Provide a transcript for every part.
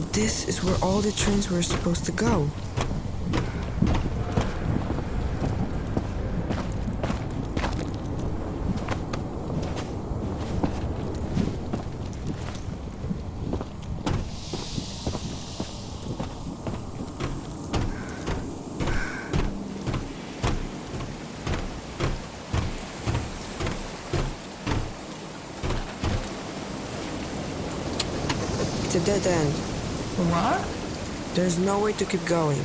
So this is where all the trains were supposed to go. It's a dead end. What? There's no way to keep going.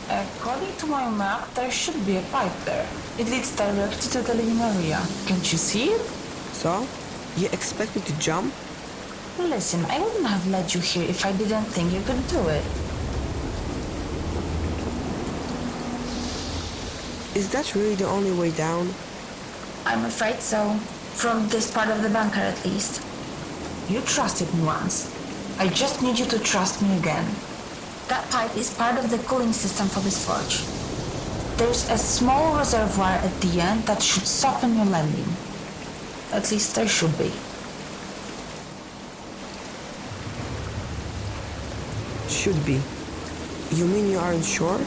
According to my map, there should be a pipe there. It leads directly to the living area. Can't you see it? So? You expect me to jump? Listen, I wouldn't have led you here if I didn't think you could do it. Is that really the only way down? I'm afraid so. From this part of the bunker, at least. You trusted me once. I just need you to trust me again. That pipe is part of the cooling system for this forge. There's a small reservoir at the end that should soften your landing. At least there should be. Should be. You mean you aren't sure?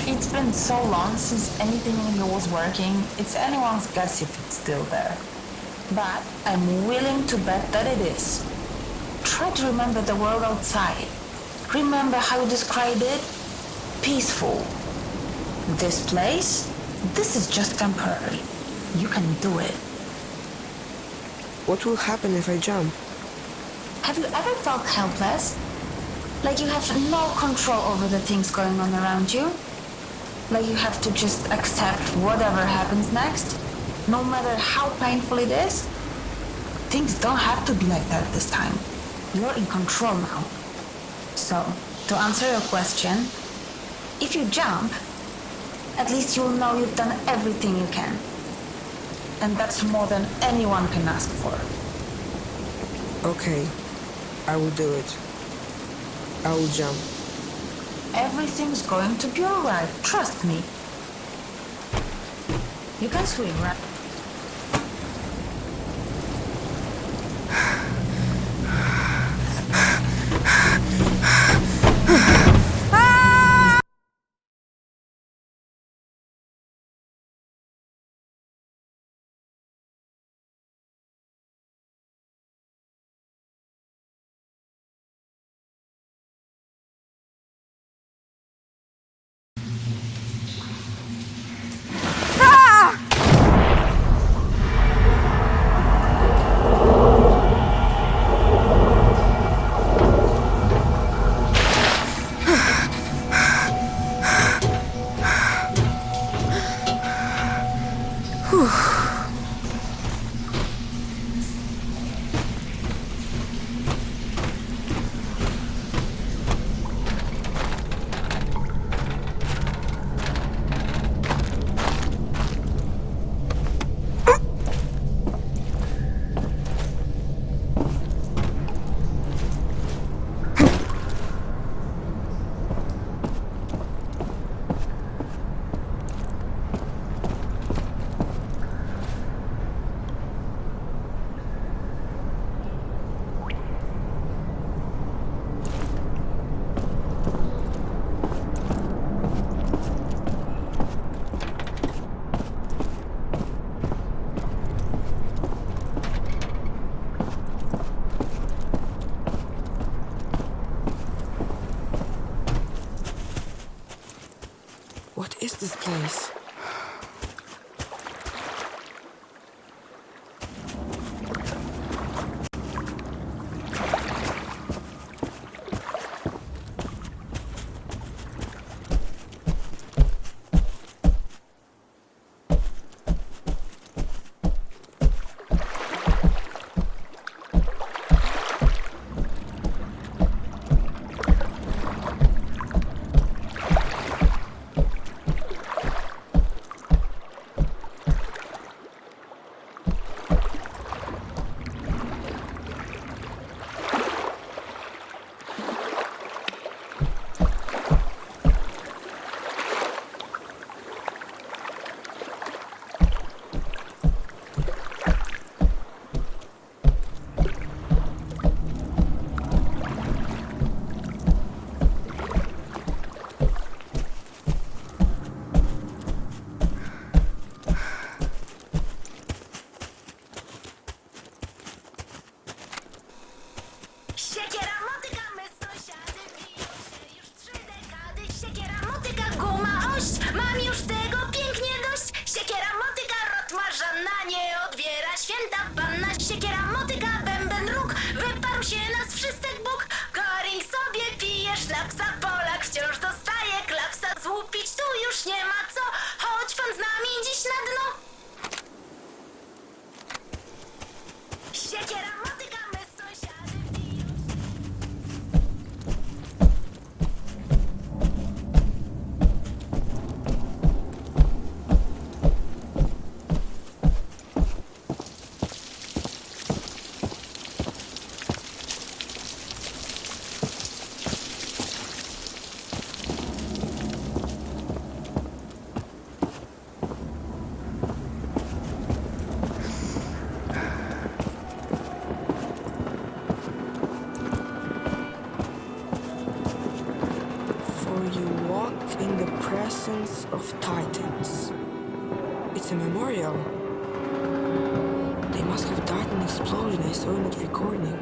It's been so long since anything in here was working, it's anyone's guess if it's still there. But I'm willing to bet that it is. Try to remember the world outside. Remember how you described it? Peaceful. This place? This is just temporary. You can do it. What will happen if I jump? Have you ever felt helpless? Like you have no control over the things going on around you? Like you have to just accept whatever happens next, no matter how painful it is? Things don't have to be like that this time. You're in control now. So, to answer your question, if you jump, at least you'll know you've done everything you can. And that's more than anyone can ask for. Okay, I will do it. I will jump. Everything's going to be alright, trust me. You can swim, right? What is this place? Mam już tego pięknie dość. Siekiera, motyka, rotmarza na nie odbiera. Święta panna, siekiera, motyka, bęben róg. Wyparł się nas wszystek Bóg. Goring sobie pije szlapsa, Polak wciąż dostaje klapsa. Złupić tu już nie ma co. Chodź pan z nami dziś na dno. Siekiera, motyka, my sąsiady piją. For you walk in the presence of titans. It's a memorial. They must have died in an explosion. I saw in that recording.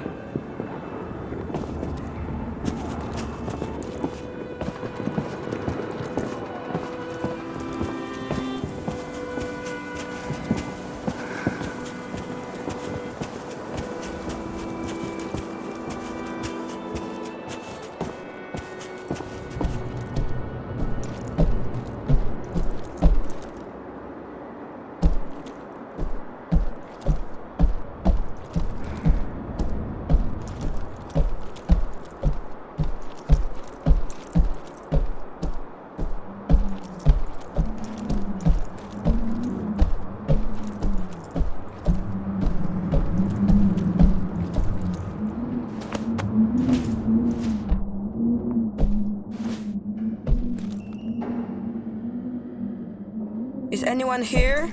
Is anyone here?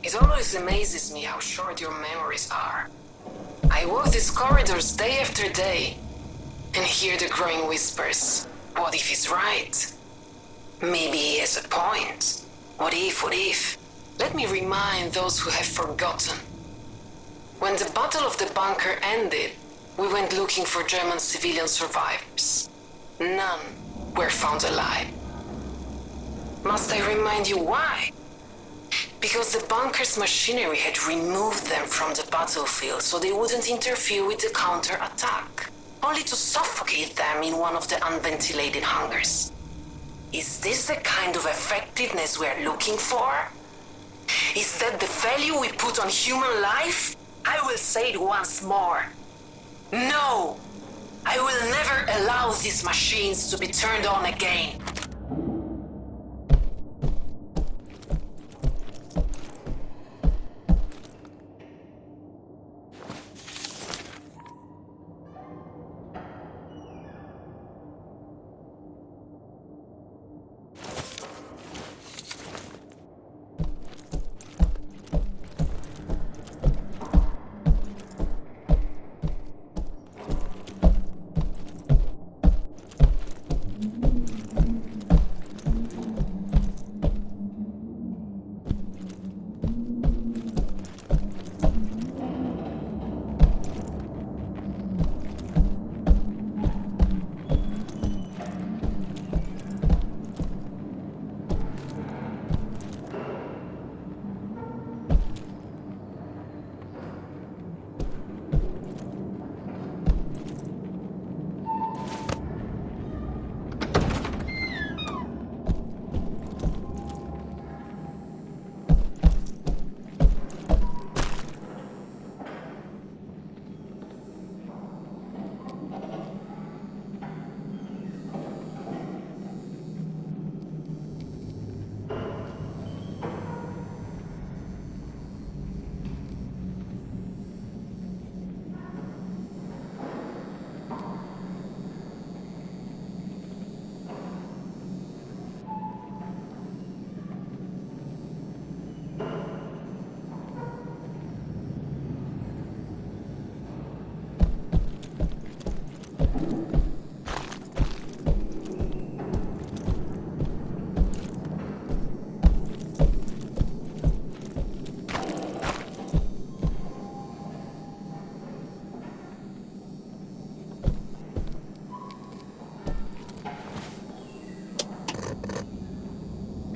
It always amazes me how short your memories are. I walk these corridors day after day and hear the growing whispers. What if he's right? Maybe he has a point. What if, what if? Let me remind those who have forgotten. When the Battle of the Bunker ended, we went looking for German civilian survivors. None were found alive. Must I remind you why? Because the bunker's machinery had removed them from the battlefield so they wouldn't interfere with the counter-attack, only to suffocate them in one of the unventilated hangars. Is this the kind of effectiveness we're looking for? Is that the value we put on human life? I will say it once more. No! I will never allow these machines to be turned on again.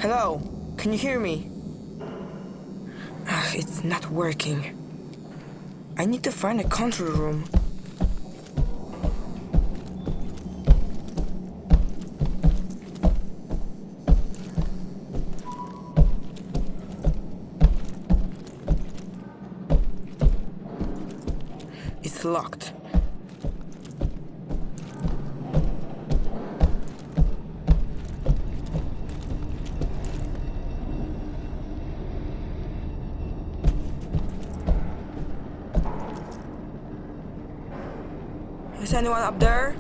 Hello? Can you hear me? It's not working. I need to find a control room. It's locked. Is anyone up there?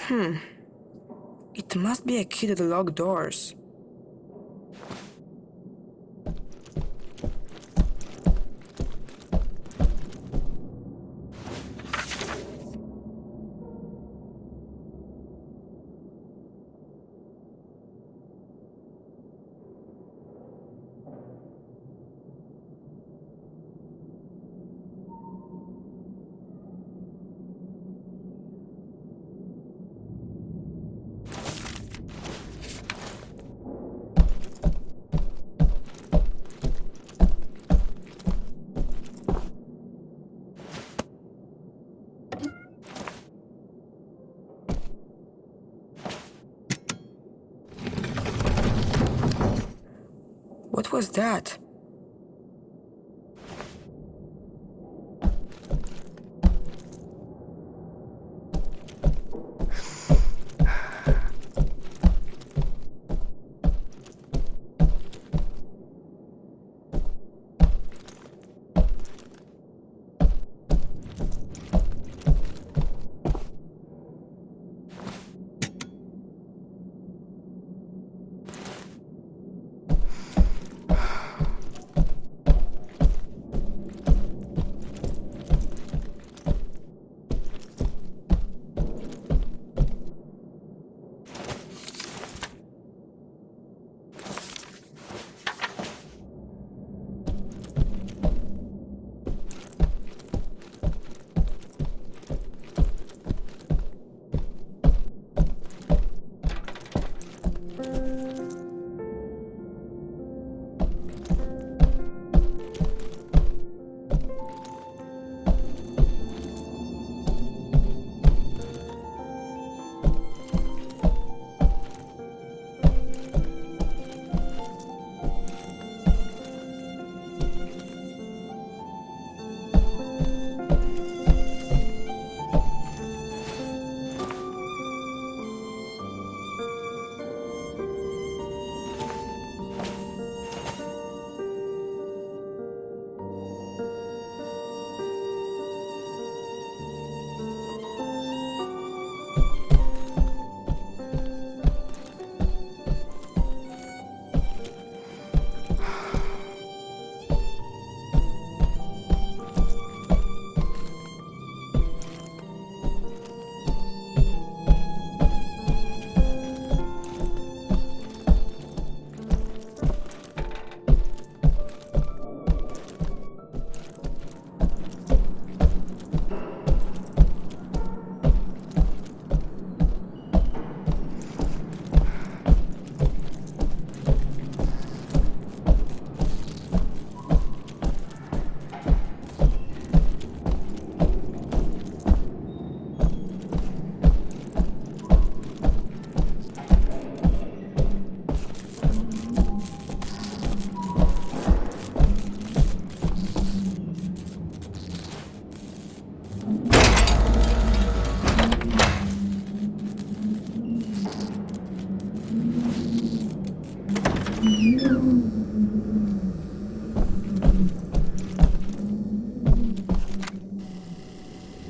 It must be a key to the locked doors. What was that?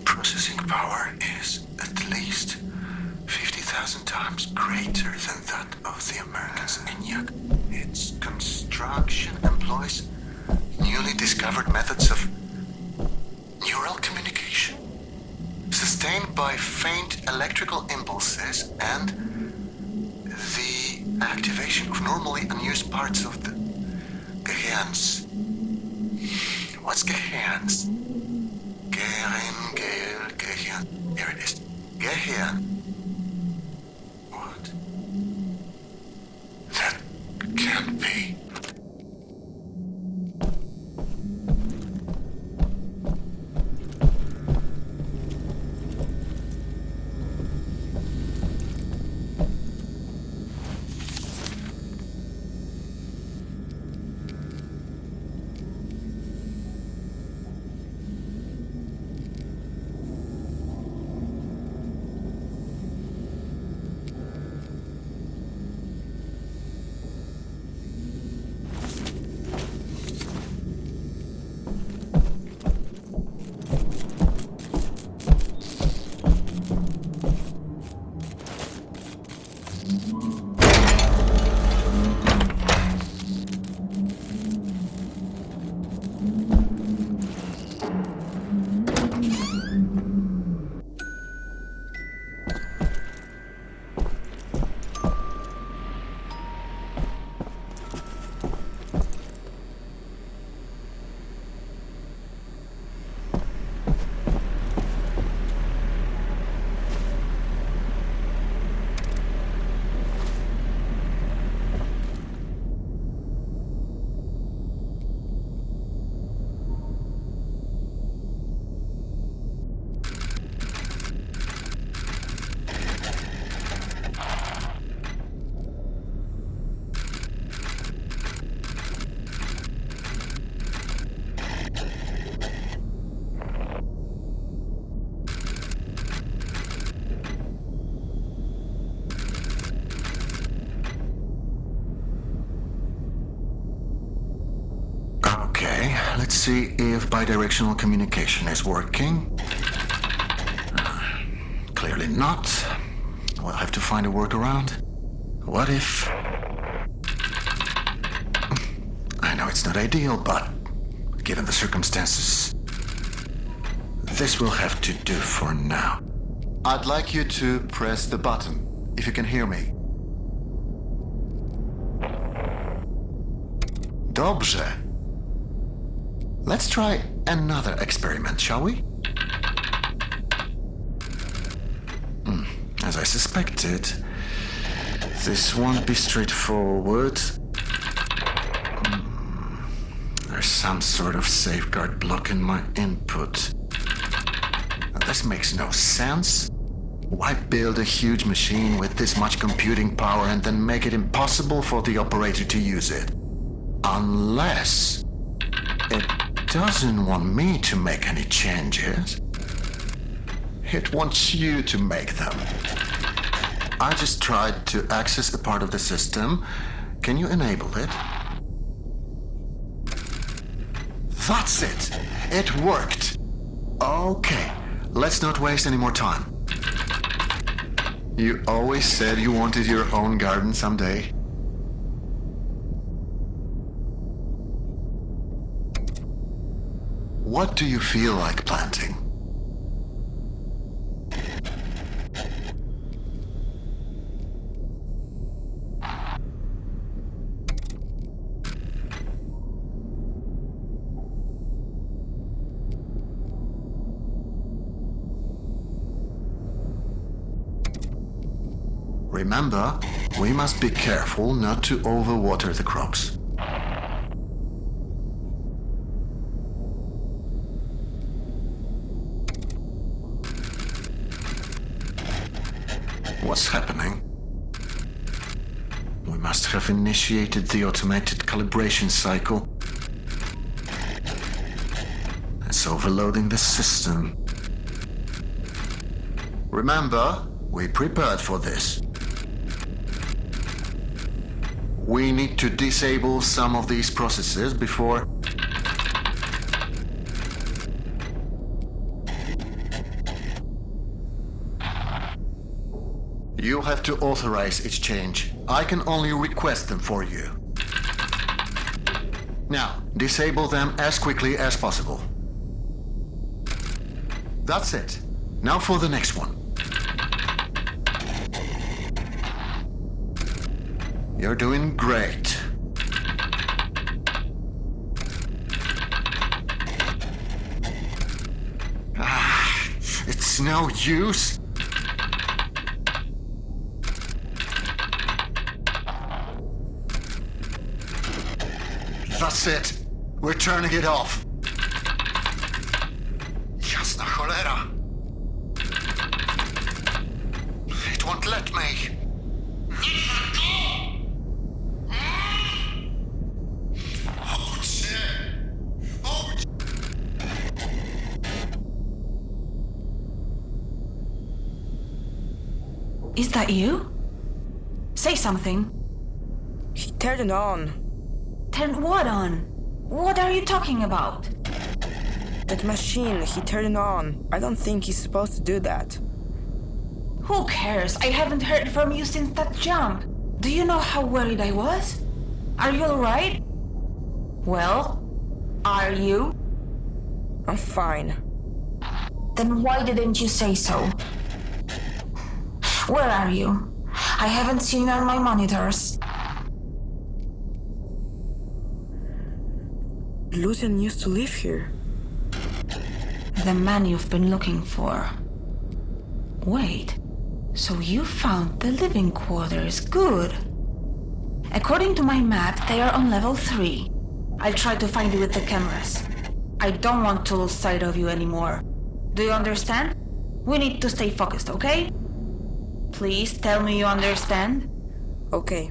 Processing power is at least 50,000 times greater than that of the American's ENIAC. Its construction employs newly discovered methods of neural communication, sustained by faint electrical impulses and the activation of normally unused parts of the Gehirns. What's Gehirns? Gehirn. Here it is. Gehirn. What? That can't be. Let's see if bidirectional communication is working. Clearly not. We'll have to find a workaround. What if... I know it's not ideal, but given the circumstances, this will have to do for now. I'd like you to press the button, if you can hear me. Dobrze. Let's try another experiment, shall we? As I suspected, this won't be straightforward. There's some sort of safeguard blocking my input. This makes no sense. Why build a huge machine with this much computing power and then make it impossible for the operator to use it? Unless it doesn't want me to make any changes. It wants you to make them. I just tried to access a part of the system. Can you enable it? That's it! It worked! Okay, let's not waste any more time. You always said you wanted your own garden someday. What do you feel like planting? Remember, we must be careful not to overwater the crops. What's happening? We must have initiated the automated calibration cycle. It's overloading the system. Remember, we prepared for this. We need to disable some of these processes before... You'll have to authorize its change. I can only request them for you. Now, disable them as quickly as possible. That's it. Now for the next one. You're doing great. It's no use. That's it. We're turning it off. Jasna cholera. It won't let me. Is that you? Say something. He turned it on. Turn what on? What are you talking about? That machine, he turned it on. I don't think he's supposed to do that. Who cares? I haven't heard from you since that jump. Do you know how worried I was? Are you alright? Well, are you? I'm fine. Then why didn't you say so? Where are you? I haven't seen you on my monitors. Lucian used to live here. The man you've been looking for. Wait, so you found the living quarters. Good. According to my map, they are on level 3. I'll try to find you with the cameras. I don't want to lose sight of you anymore. Do you understand? We need to stay focused, okay? Please tell me you understand. Okay.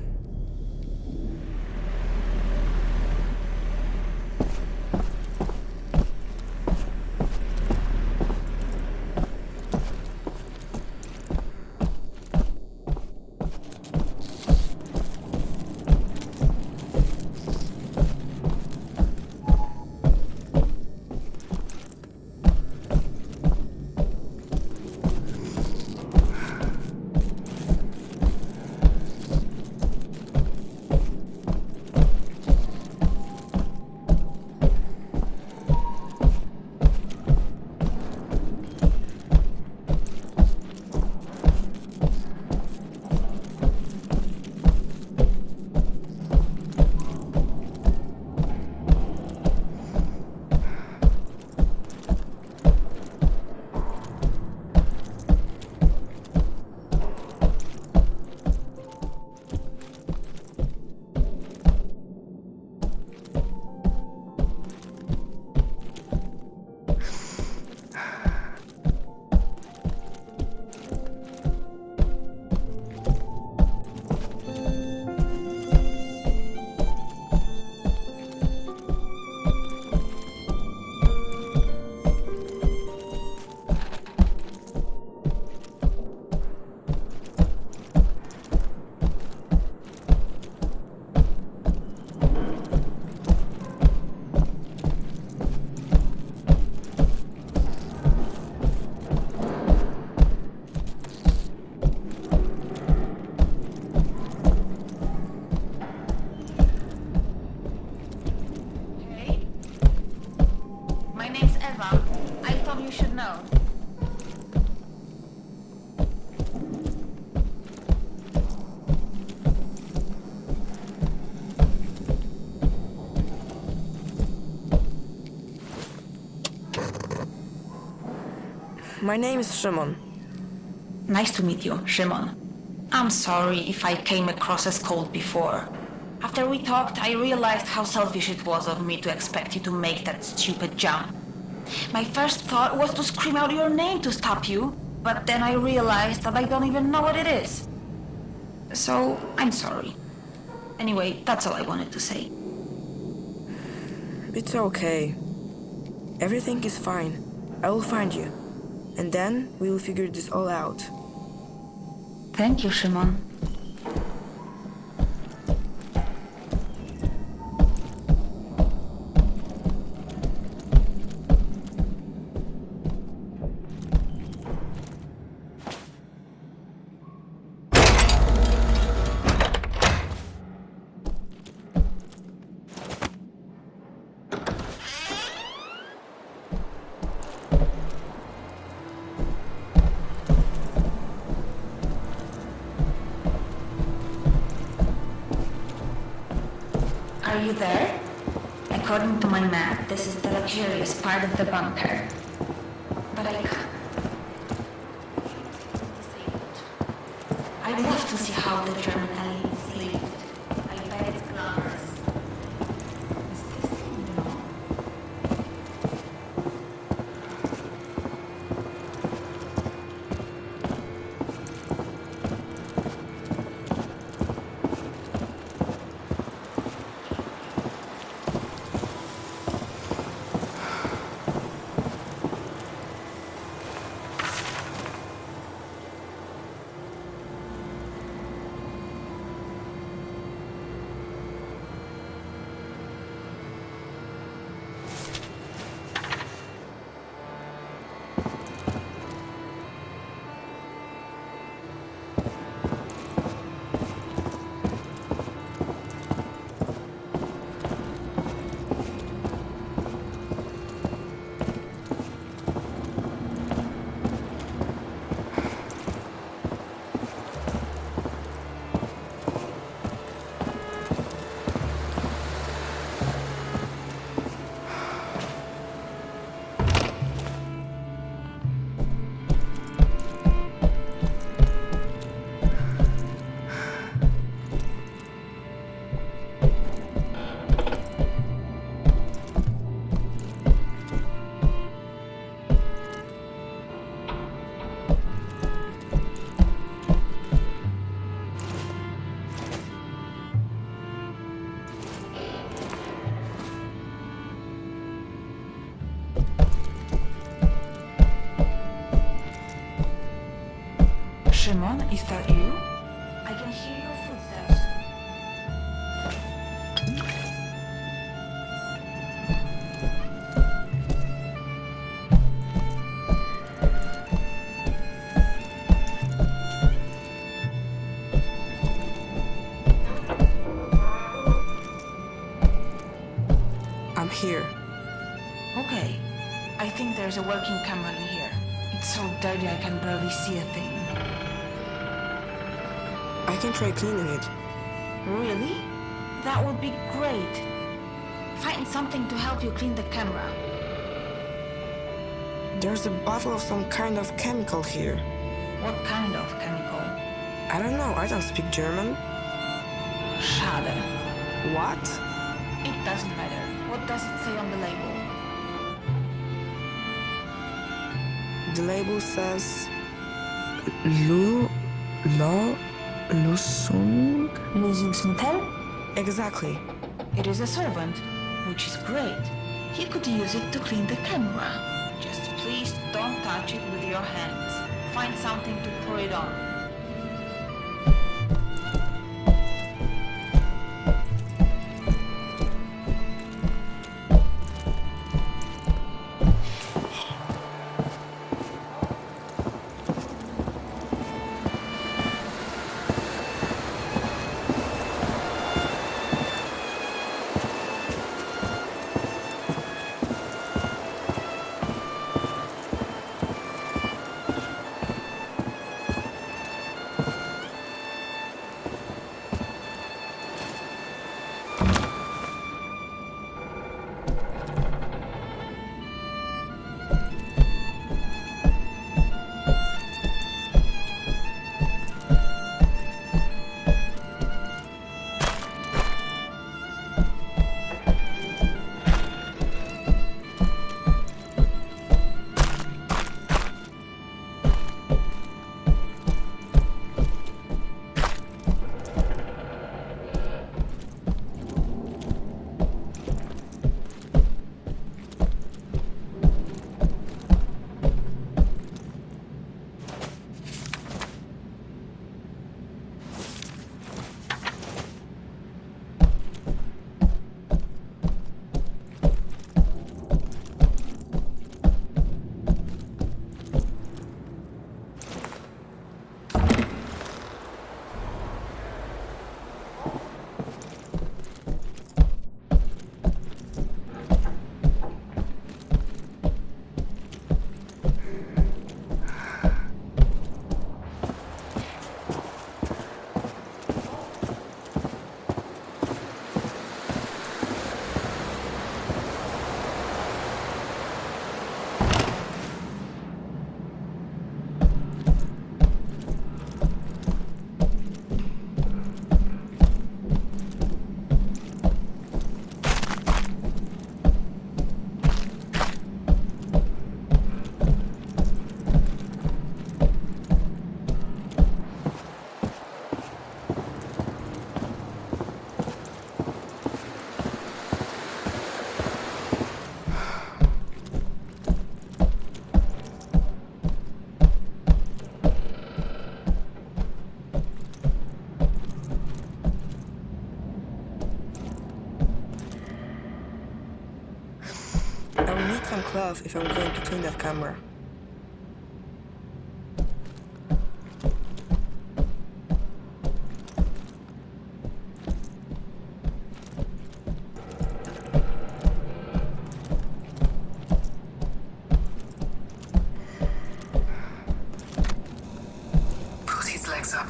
should know. My name is Szymon. Nice to meet you, Szymon. I'm sorry if I came across as cold before. After we talked, I realized how selfish it was of me to expect you to make that stupid jump. My first thought was to scream out your name to stop you, but then I realized that I don't even know what it is. So, I'm sorry. Anyway, that's all I wanted to say. It's okay. Everything is fine. I will find you. And then we will figure this all out. Thank you, Szymon. Are you there? According to my map, this is the luxurious part of the bunker. But I can't. I'd love to see how the German elites lived. I bet it's glamorous. Is this no? Szymon, is that you? I can hear your footsteps. I'm here. Okay. I think there's a working camera in here. It's so dirty I can barely see a thing. I can try cleaning it. Really? That would be great. Find something to help you clean the camera. There's a bottle of some kind of chemical here. What kind of chemical? I don't know, I don't speak German. Schade. What? It doesn't matter. What does it say on the label? The label says Lusung? Lösungsmittel? Exactly. It is a solvent, which is great. You could use it to clean the camera. Just please don't touch it with your hands. Find something to pour it on. I will need some cloth if I'm going to clean that camera. Put his legs up.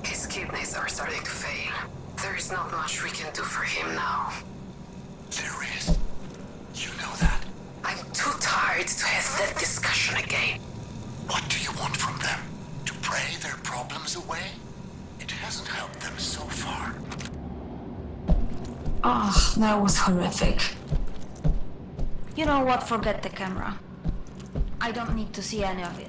His kidneys are starting to fail. There is not much we can do for him now. There is. You know that. I'm too tired to have that discussion again. What do you want from them? To pray their problems away? It hasn't helped them so far. Oh, that was horrific. You know what? Forget the camera. I don't need to see any of it.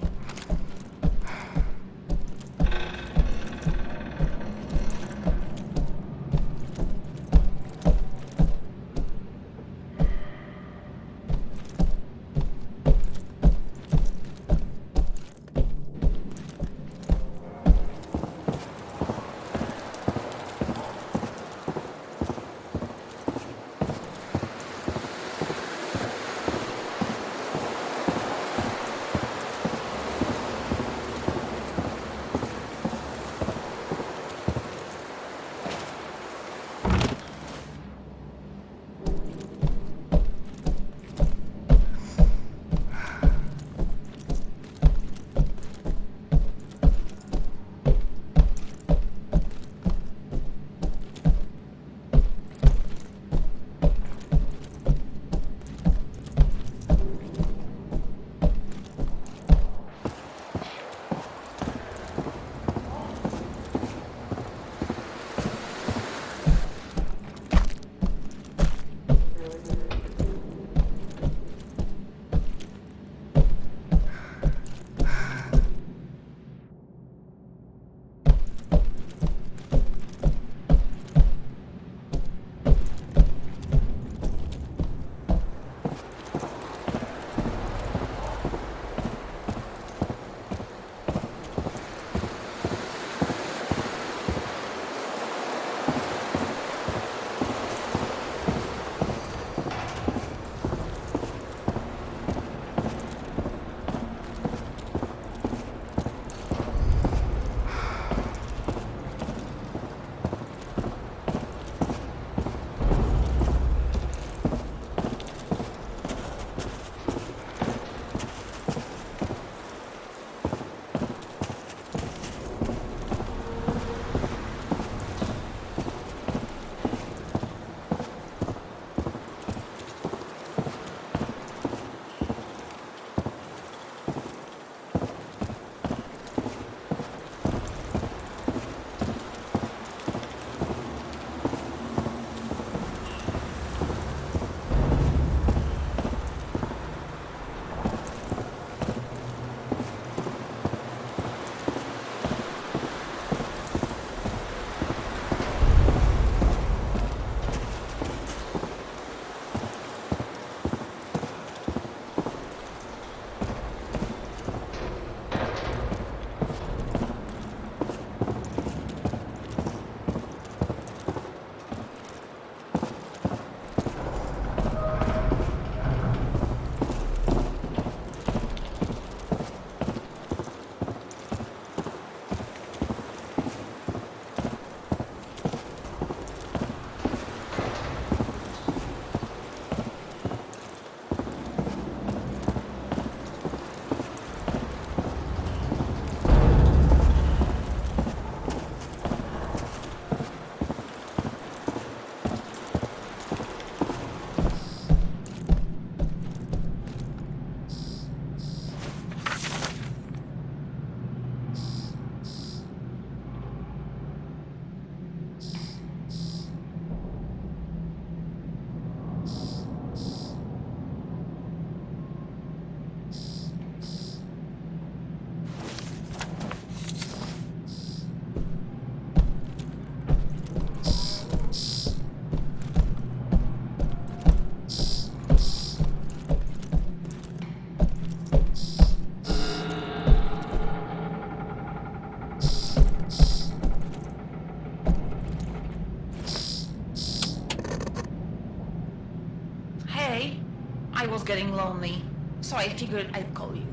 I was getting lonely, so I figured I'd call you.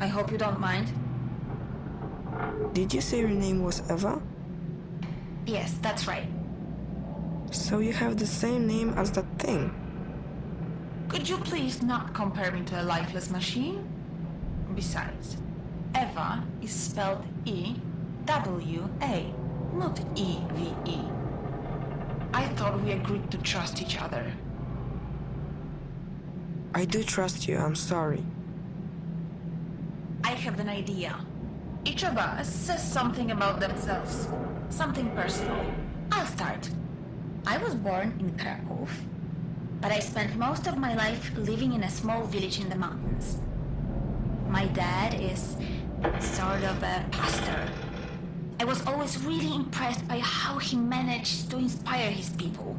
I hope you don't mind. Did you say your name was Eva? Yes, that's right. So you have the same name as that thing? Could you please not compare me to a lifeless machine? Besides, Eva is spelled E-W-A, not E-V-E. I thought we agreed to trust each other. I do trust you, I'm sorry. I have an idea. Each of us says something about themselves, something personal. I'll start. I was born in Krakow, but I spent most of my life living in a small village in the mountains. My dad is sort of a pastor. I was always really impressed by how he managed to inspire his people.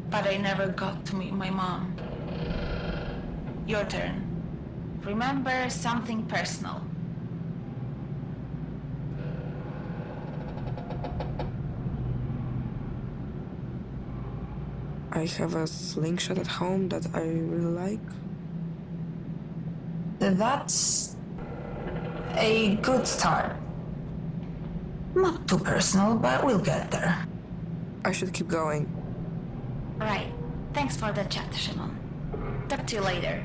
But I never got to meet my mom. Your turn. Remember something personal. I have a slingshot at home that I really like. That's a good start. Not too personal, but we'll get there. I should keep going. Right. Thanks for the chat, Shimon. Talk to you later.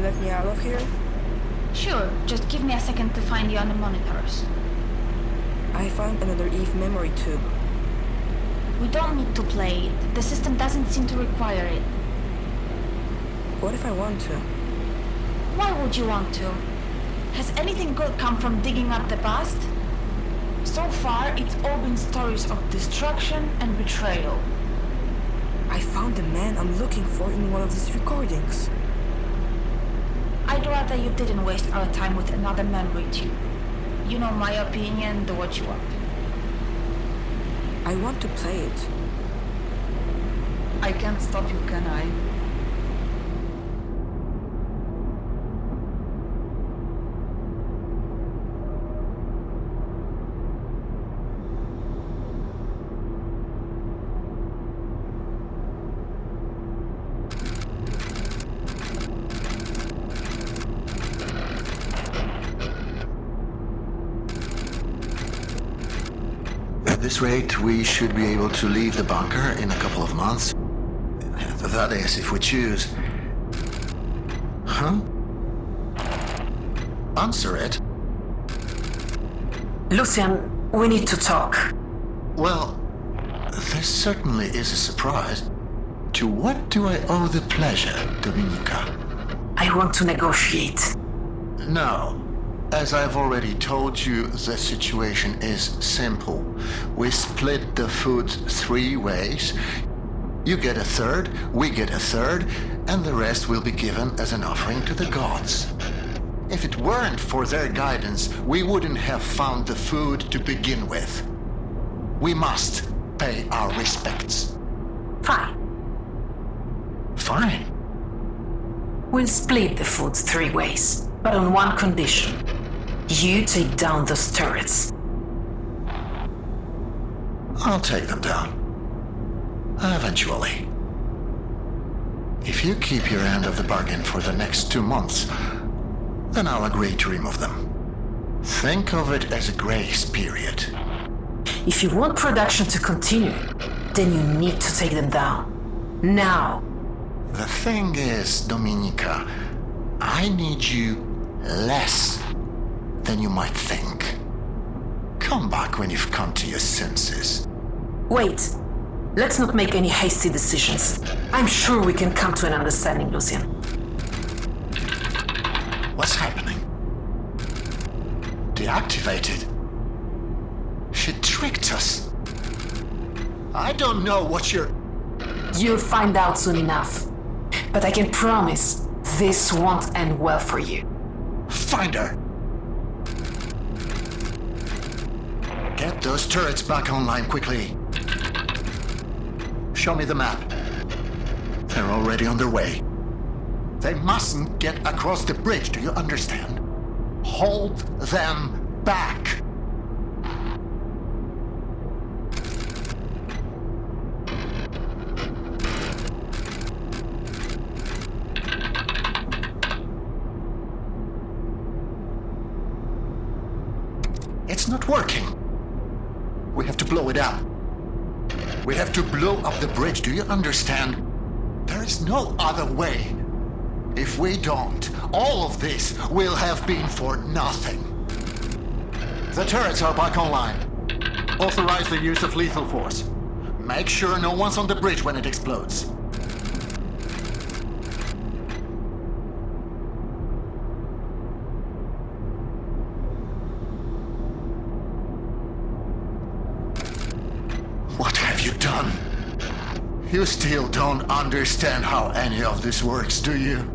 let me out of here? Sure, just give me a second to find you on the monitors. I found another Eve memory tube. We don't need to play it. The system doesn't seem to require it. What if I want to? Why would you want to? Has anything good come from digging up the past? So far, it's all been stories of destruction and betrayal. I found the man I'm looking for in one of these recordings. I'd rather you didn't waste our time with another memory tube. You know my opinion, do what you want. I want to play it. I can't stop you, can I? At this rate, we should be able to leave the bunker in a couple of months. That is, if we choose. Huh? Answer it. Lucian, we need to talk. Well, this certainly is a surprise. To what do I owe the pleasure, Dominika? I want to negotiate. No. As I've already told you, the situation is simple. We split the food 3 ways. You get a third, we get a third, and the rest will be given as an offering to the gods. If it weren't for their guidance, we wouldn't have found the food to begin with. We must pay our respects. Fine. Fine. We'll split the food 3 ways, but on one condition. You take down those turrets. I'll take them down. Eventually. If you keep your end of the bargain for the next 2 months, then I'll agree to remove them. Think of it as a grace period. If you want production to continue, then you need to take them down. Now. The thing is, Dominika, I need you less than you might think. Come back when you've come to your senses. Wait. Let's not make any hasty decisions. I'm sure we can come to an understanding, Lucian. What's happening? Deactivated? She tricked us. I don't know what you're... You'll find out soon enough. But I can promise this won't end well for you. Find her! Get those turrets back online quickly. Show me the map. They're already on their way. They mustn't get across the bridge, do you understand? Hold them back. It's not working. We have to blow it up. We have to blow up the bridge, do you understand? There is no other way. If we don't, all of this will have been for nothing. The turrets are back online. Authorize the use of lethal force. Make sure no one's on the bridge when it explodes. What have you done? You still don't understand how any of this works, do you?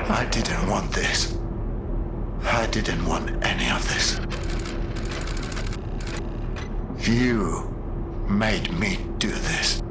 I didn't want this. I didn't want any of this. You made me do this.